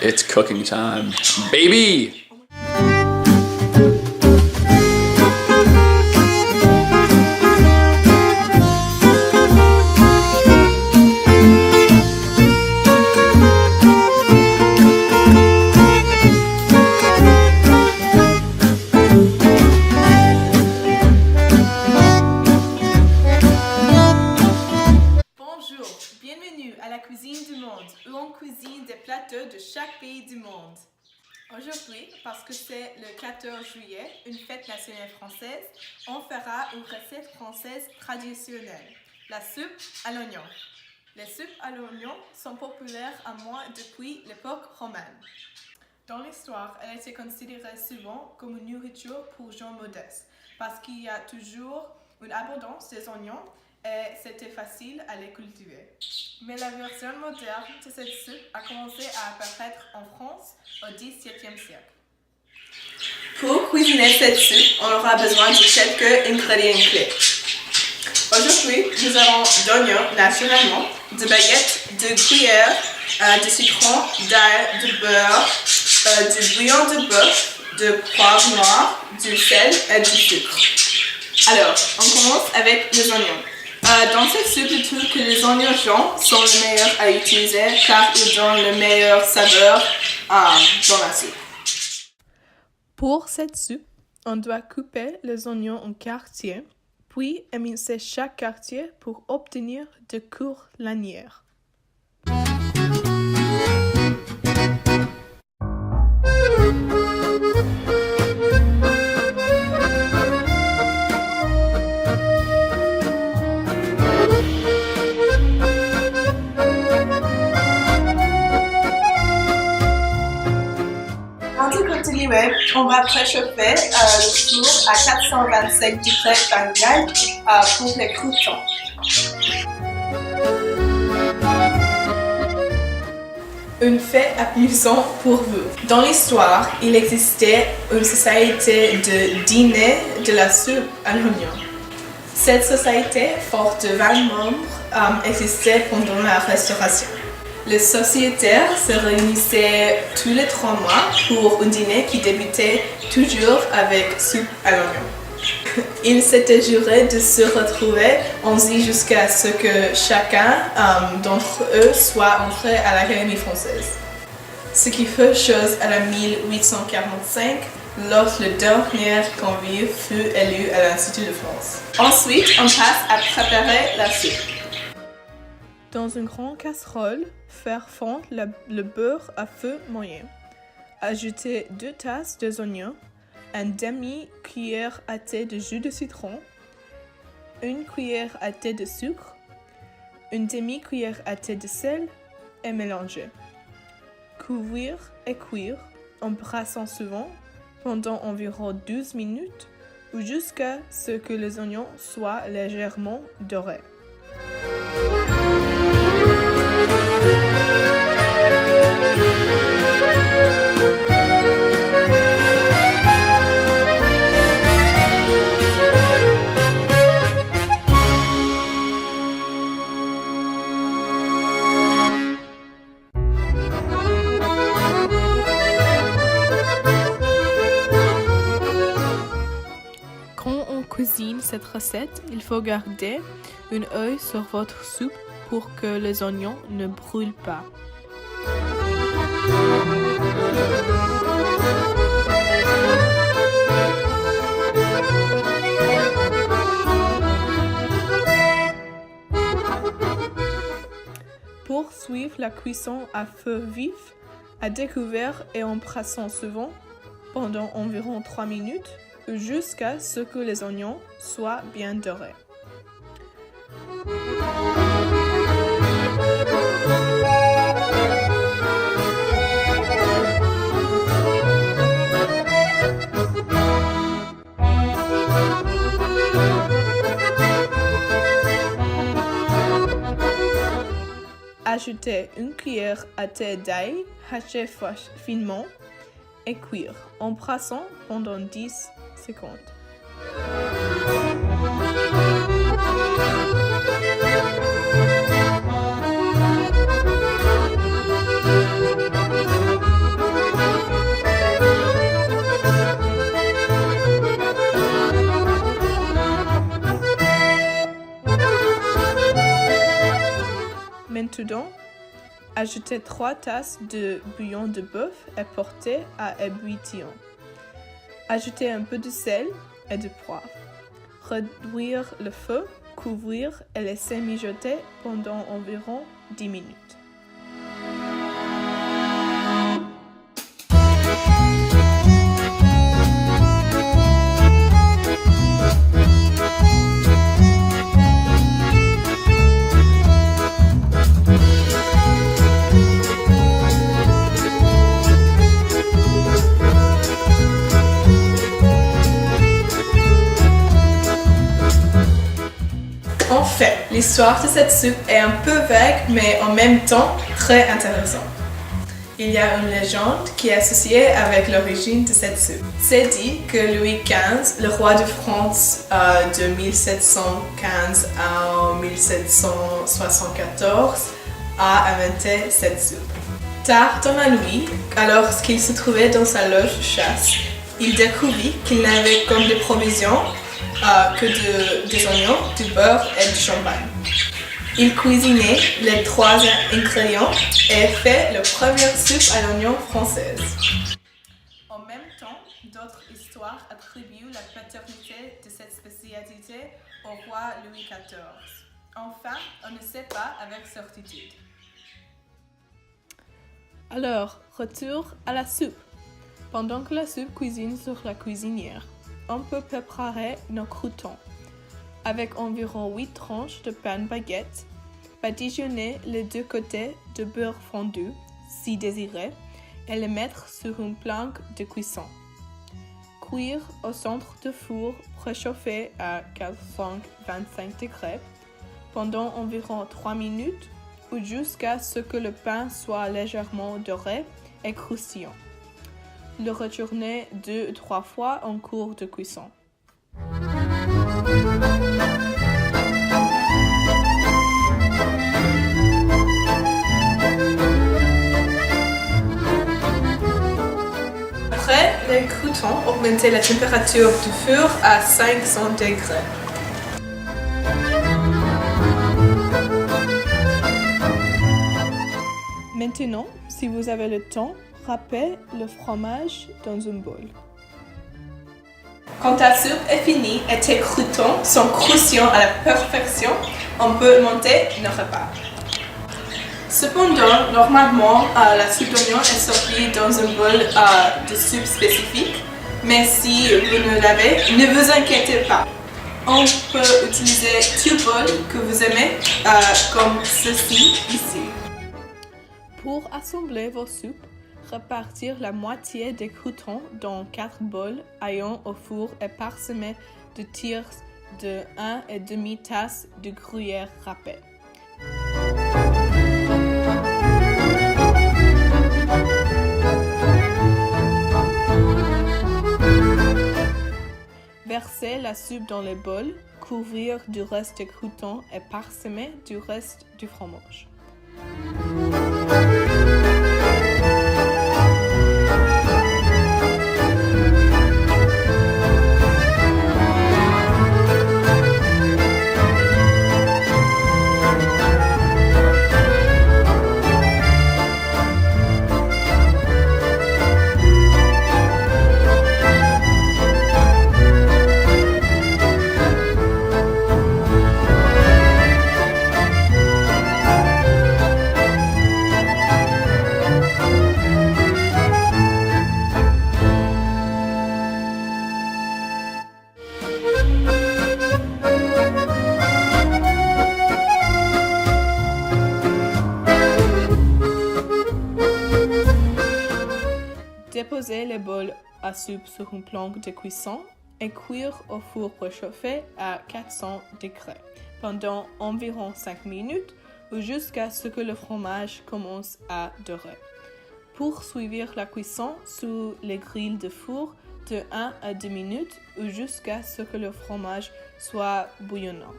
It's cooking time, baby! Bienvenue à la cuisine du monde, où on cuisine des plateaux de chaque pays du monde. Aujourd'hui, parce que c'est le 14 juillet, une fête nationale française, on fera une recette française traditionnelle, la soupe à l'oignon. Les soupes à l'oignon sont populaires à moi depuis l'époque romaine. Dans l'histoire, elle a été considérée souvent comme une nourriture pour gens modestes, parce qu'il y a toujours une abondance des oignons et c'était facile à les cultiver. Mais la version moderne de cette soupe a commencé à apparaître en France au XVIIe siècle. Pour cuisiner cette soupe, on aura besoin de quelques ingrédients clés. Aujourd'hui, nous avons d'oignons naturellement, de baguettes, de gruyère, de citron, d'ail, de beurre, du bouillon de bœuf, de poivre noir, du sel et du sucre. Alors, on commence avec les oignons. Dans cette soupe, je trouve que les oignons jaunes sont les meilleurs à utiliser car ils donnent le meilleur saveur dans la soupe. Pour cette soupe, on doit couper les oignons en quartiers, puis émincer chaque quartier pour obtenir de courtes lanières. On va préchauffer le four à 425 degrés Fahrenheit pour les croûtons. Une fait amusant pour vous. Dans l'histoire, il existait une société de dîner de la soupe à l'oignon. Cette société, forte de 20 membres, existait pendant la Restauration. Les sociétaires se réunissaient tous les 3 mois pour un dîner qui débutait toujours avec soupe à l'oignon. Ils s'étaient jurés de se retrouver ainsi jusqu'à ce que chacun d'entre eux soit entré à l'Académie française. Ce qui fut chose à la 1845, lorsque le dernier convive fut élu à l'Institut de France. Ensuite, on passe à préparer la soupe. Dans une grande casserole, faire fondre le beurre à feu moyen. Ajouter 2 tasses d'oignons, une demi-cuillère à thé de jus de citron, 1 cuillère à thé de sucre, une demi-cuillère à thé de sel et mélanger. Couvrir et cuire en brassant souvent pendant environ 12 minutes ou jusqu'à ce que les oignons soient légèrement dorés. Quand on cuisine cette recette, il faut garder un œil sur votre soupe pour que les oignons ne brûlent pas. Pour suivre la cuisson à feu vif, à découvert et en brassant souvent, pendant environ 3 minutes, jusqu'à ce que les oignons soient bien dorés. Ajoutez 1 cuillère à thé d'ail haché finement et cuire en brassant pendant 10 secondes. Ajoutez 3 tasses de bouillon de bœuf et portez à ébullition. Ajoutez un peu de sel et de poivre. Réduire le feu, couvrir et laisser mijoter pendant environ 10 minutes. En fait, l'histoire de cette soupe est un peu vague, mais en même temps très intéressante. Il y a une légende qui est associée avec l'origine de cette soupe. C'est dit que Louis XV, le roi de France de 1715 à 1774, a inventé cette soupe. Tard dans la nuit, alors qu'il se trouvait dans sa loge de chasse, il découvrit qu'il n'avait comme des provisions que des oignons, du beurre et du champagne. Il cuisinait les 3 ingrédients et fait la première soupe à l'oignon française. En même temps, d'autres histoires attribuent la paternité de cette spécialité au roi Louis XIV. Enfin, on ne sait pas avec certitude. Alors, retour à la soupe. Pendant que la soupe cuisine sur la cuisinière, on peut préparer nos croûtons. Avec environ 8 tranches de pain baguette, badigeonner les 2 côtés de beurre fondu, si désiré, et les mettre sur une planche de cuisson. Cuire au centre du four préchauffé à 425 degrés pendant environ 3 minutes ou jusqu'à ce que le pain soit légèrement doré et croustillant. Le retourner 2 ou 3 fois en cours de cuisson. Après les croûtons, augmentez la température du four à 500 degrés. Maintenant, si vous avez le temps, râpez le fromage dans un bol. Quand ta soupe est finie et tes croûtons sont croustillants à la perfection, on peut monter le repas. Cependant, normalement, la soupe d'oignon est servie dans un bol de soupe spécifique, mais si vous ne l'avez, ne vous inquiétez pas. On peut utiliser tout bol que vous aimez, comme ceci ici. Pour assembler vos soupes, répartir la moitié des croûtons dans 4 bols ayant au four et parsemés de tirs de 1,5 tasse de gruyère râpée. Versez la soupe dans le bol, couvrir du reste des croûtons et parsemer du reste du fromage. Déposez les bols à soupe sur une planche de cuisson et cuire au four préchauffé à 400 degrés pendant environ 5 minutes ou jusqu'à ce que le fromage commence à dorer. Poursuivre la cuisson sous les grilles de four de 1 à 2 minutes ou jusqu'à ce que le fromage soit bouillonnant.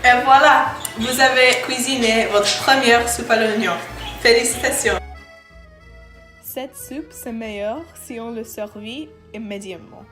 Et voilà, vous avez cuisiné votre première soupe à l'oignon. Félicitations! cette soupe, c'est meilleur si on le servit immédiatement.